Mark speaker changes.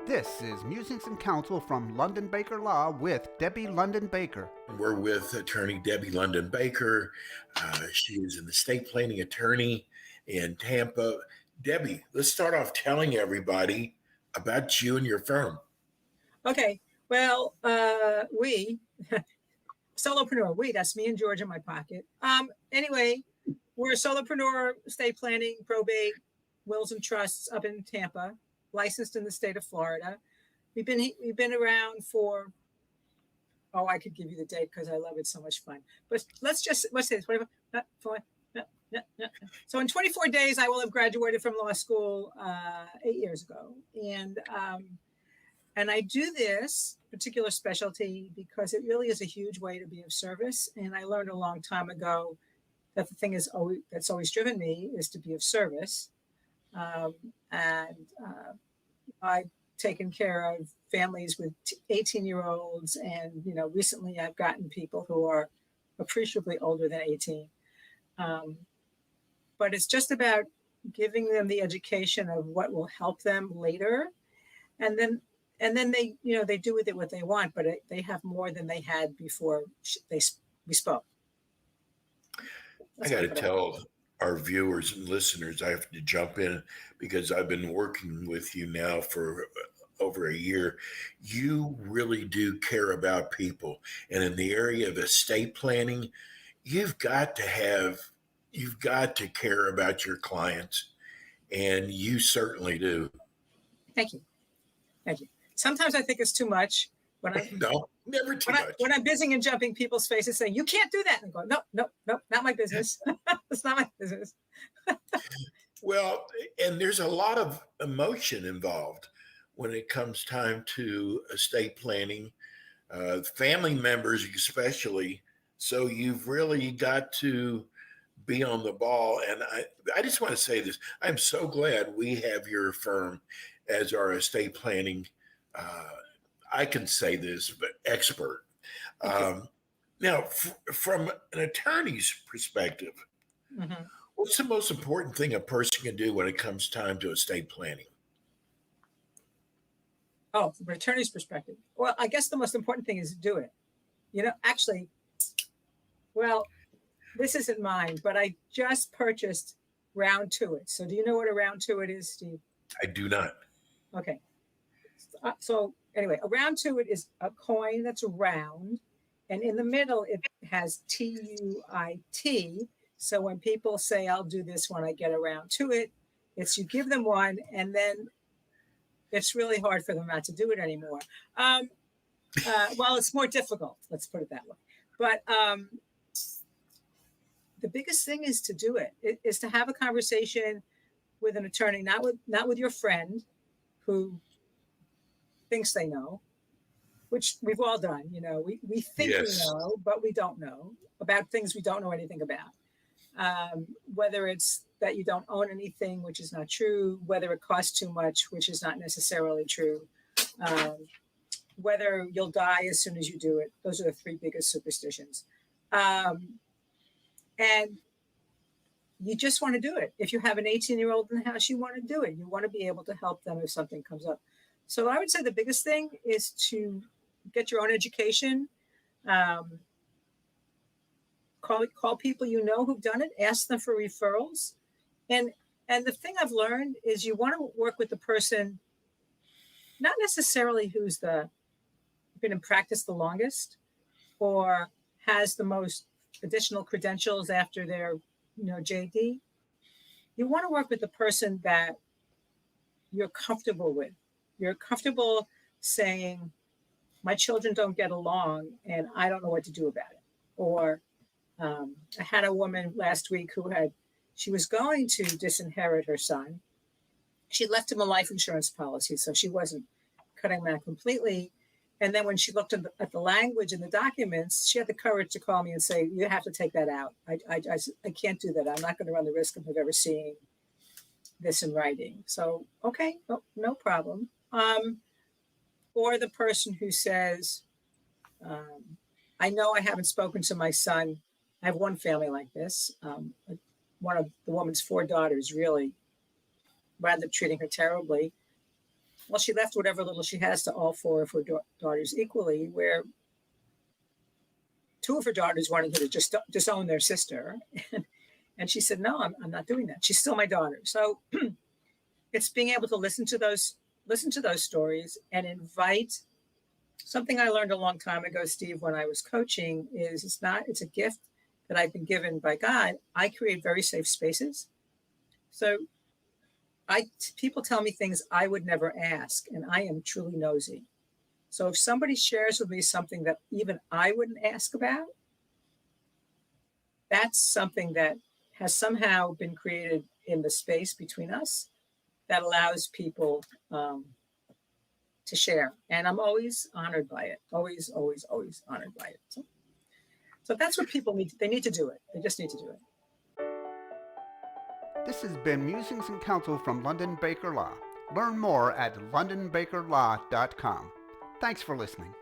Speaker 1: This is Musings and Counsel from London Baker Law with Debbie London Baker.
Speaker 2: We're with attorney Debbie London Baker. She is an estate planning attorney in Tampa. Debbie, let's start off telling everybody about you and your firm.
Speaker 3: Okay. Well, solopreneur, that's me and George in my pocket. Anyway, we're a solopreneur, estate planning, probate, wills and trusts up in Tampa, licensed in the state of Florida. We've been around for, I could give you the date because I love it, so much fun. But let's say this, 24, So in 24 days, I will have graduated from law school 8 years ago. And I do this particular specialty because it really is a huge way to be of service. And I learned a long time ago that the thing that's always driven me is to be of service. I've taken care of families with 18-year-olds. And, recently I've gotten people who are appreciably older than 18. But it's just about giving them the education of what will help them later. And then they, they do with it what they want, but they have more than they had before we spoke.
Speaker 2: I got to tell our viewers and listeners, I have to jump in because I've been working with you now for over a year. You really do care about people. And in the area of estate planning, you've got to care about your clients. And you certainly do.
Speaker 3: Thank you. Sometimes I think it's too much.
Speaker 2: No, never too much.
Speaker 3: When I'm busy and jumping people's faces saying, you can't do that. And I go, no, not my business. It's not my business.
Speaker 2: Well, and there's a lot of emotion involved when it comes time to estate planning, family members especially. So you've really got to be on the ball. And I just want to say this. I'm so glad we have your firm as our estate planning I can say this, but expert. Now, from an attorney's perspective, what's the most important thing a person can do when it comes time to estate planning?
Speaker 3: Oh, from an attorney's perspective. Well, I guess the most important thing is to do it. This isn't mine, but I just purchased Round To It. So do you know what a Round To It is, Steve?
Speaker 2: I do not.
Speaker 3: Okay. So anyway, a Round To It is a coin that's round, and in the middle it has TUIT. So when people say, I'll do this when I get around to it, it's you give them one, and then it's really hard for them not to do it anymore. It's more difficult, let's put it that way. But the biggest thing is to do it. It is to have a conversation with an attorney, not with your friend who thinks they know, which we've all done. We think we know, but we don't know about things we don't know anything about. Whether it's that you don't own anything, which is not true, whether it costs too much, which is not necessarily true, whether you'll die as soon as you do it. Those are the three biggest superstitions. And you just want to do it. If you have an 18-year-old in the house, you want to do it. You want to be able to help them if something comes up. So I would say the biggest thing is to get your own education. Call people who've done it. Ask them for referrals. And the thing I've learned is you want to work with the person, not necessarily who's been in practice the longest or has the most additional credentials after their JD. You want to work with the person that you're comfortable with. You're comfortable saying, my children don't get along and I don't know what to do about it. Or I had a woman last week she was going to disinherit her son. She left him a life insurance policy, so she wasn't cutting him out completely. And then when she looked at the language in the documents, she had the courage to call me and say, you have to take that out. I can't do that. I'm not going to run the risk of ever seeing this in writing. So, okay, no problem. Or the person who says, I know I haven't spoken to my son. I have one family like this. One of the woman's 4 daughters really wound up treating her terribly. well, she left whatever little she has to all four of her daughters equally, where two of her daughters wanted her to just disown their sister. And she said, no, I'm not doing that. She's still my daughter. So it's being able to listen to those stories and invite. Something I learned a long time ago, Steve, when I was coaching, is it's a gift that I've been given by God. I create very safe spaces. So people tell me things I would never ask, and I am truly nosy. So if somebody shares with me something that even I wouldn't ask about, that's something that has somehow been created in the space between us that allows people to share. And I'm always honored by it. Always, always, always honored by it. So that's what people need. They need to do it. They just need to do it.
Speaker 1: This has been Musings and Counsel from London Baker Law. Learn more at londonbakerlaw.com. Thanks for listening.